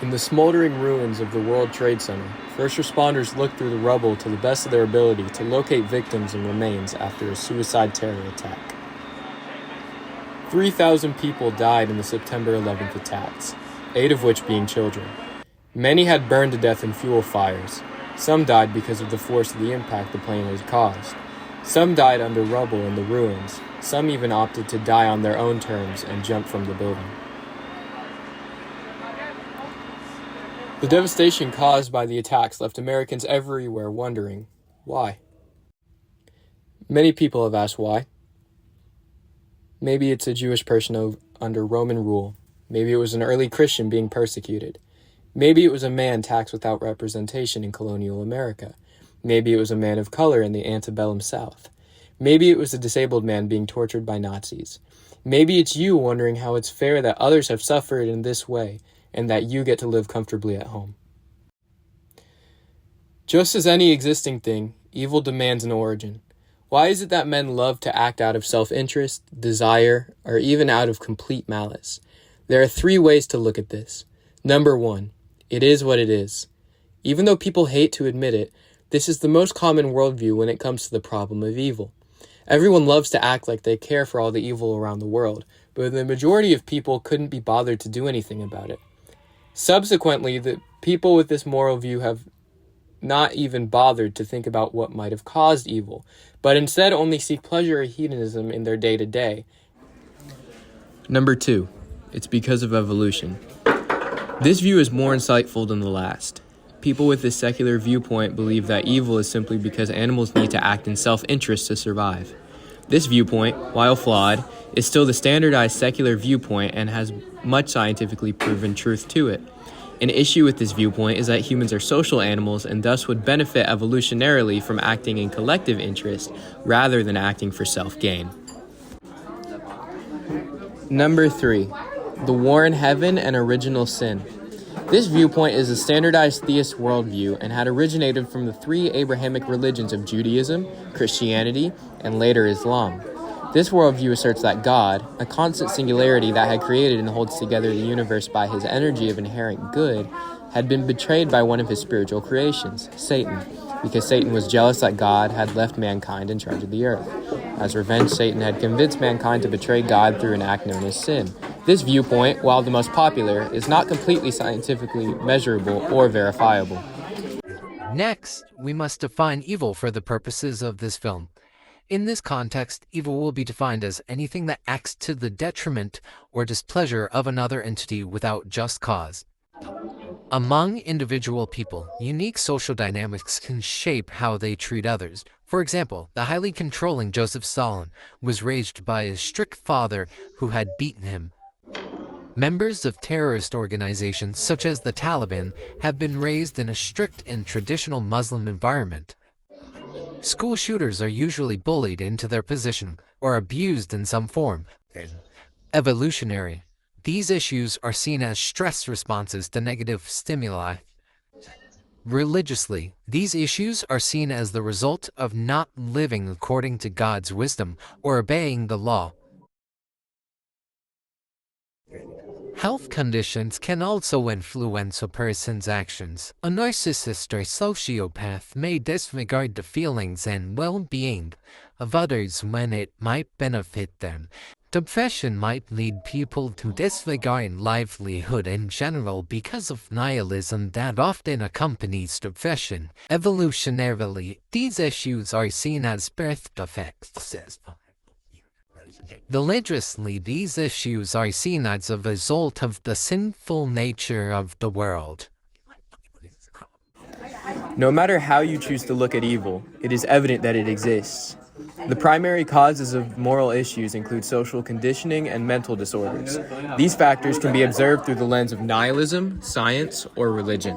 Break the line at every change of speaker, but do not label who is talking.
In the smoldering ruins of the World Trade Center, first responders looked through the rubble to the best of their ability to locate victims and remains after a suicide terror attack. 3,000 people died in the September 11th attacks, 8 of which being children. Many had burned to death in fuel fires. Some died because of the force of the impact the plane had caused. Some died under rubble in the ruins. Some even opted to die on their own terms and jump from the building. The devastation caused by the attacks left Americans everywhere wondering, why? Many people have asked why. Maybe it's a Jewish person under Roman rule. Maybe it was an early Christian being persecuted. Maybe it was a man taxed without representation in colonial America. Maybe it was a man of color in the antebellum South. Maybe it was a disabled man being tortured by Nazis. Maybe it's you wondering how it's fair that others have suffered in this way and that you get to live comfortably at home. Just as any existing thing, evil demands an origin. Why is it that men love to act out of self-interest, desire, or even out of complete malice? There are 3 ways to look at this. Number 1, it is what it is. Even though people hate to admit it, this is the most common worldview when it comes to the problem of evil. Everyone loves to act like they care for all the evil around the world, but the majority of people couldn't be bothered to do anything about it. Subsequently, the people with this moral view have not even bothered to think about what might have caused evil, but instead only seek pleasure or hedonism in their day-to-day. Number 2, it's because of evolution. This view is more insightful than the last. People with this secular viewpoint believe that evil is simply because animals need to act in self-interest to survive. This viewpoint, while flawed, is still the standardized secular viewpoint and has much scientifically proven truth to it. An issue with this viewpoint is that humans are social animals and thus would benefit evolutionarily from acting in collective interest rather than acting for self-gain. Number 3, the war in heaven and original sin. This viewpoint is a standardized theist worldview and had originated from the 3 Abrahamic religions of Judaism, Christianity, and later Islam. This worldview asserts that God, a constant singularity that had created and holds together the universe by his energy of inherent good, had been betrayed by one of his spiritual creations, Satan, because Satan was jealous that God had left mankind in charge of the earth. As revenge, Satan had convinced mankind to betray God through an act known as sin. This viewpoint, while the most popular, is not completely scientifically measurable or verifiable.
Next, we must define evil for the purposes of this film. In this context, evil will be defined as anything that acts to the detriment or displeasure of another entity without just cause. Among individual people, unique social dynamics can shape how they treat others. For example, the highly controlling Joseph Stalin was raised by a strict father who had beaten him. Members of terrorist organizations such as the Taliban have been raised in a strict and traditional Muslim environment. School shooters are usually bullied into their position or abused in some form. Evolutionary. These issues are seen as stress responses to negative stimuli. Religiously, these issues are seen as the result of not living according to God's wisdom or obeying the law. Health conditions can also influence a person's actions. A narcissist or sociopath may disregard the feelings and well-being of others when it might benefit them. Depression might lead people to disregard livelihood in general because of nihilism that often accompanies depression. Evolutionarily, these issues are seen as birth defects. Religiously, these issues are seen as a result of the sinful nature of the world.
No matter how you choose to look at evil, it is evident that it exists. The primary causes of moral issues include social conditioning and mental disorders. These factors can be observed through the lens of nihilism, science, or religion.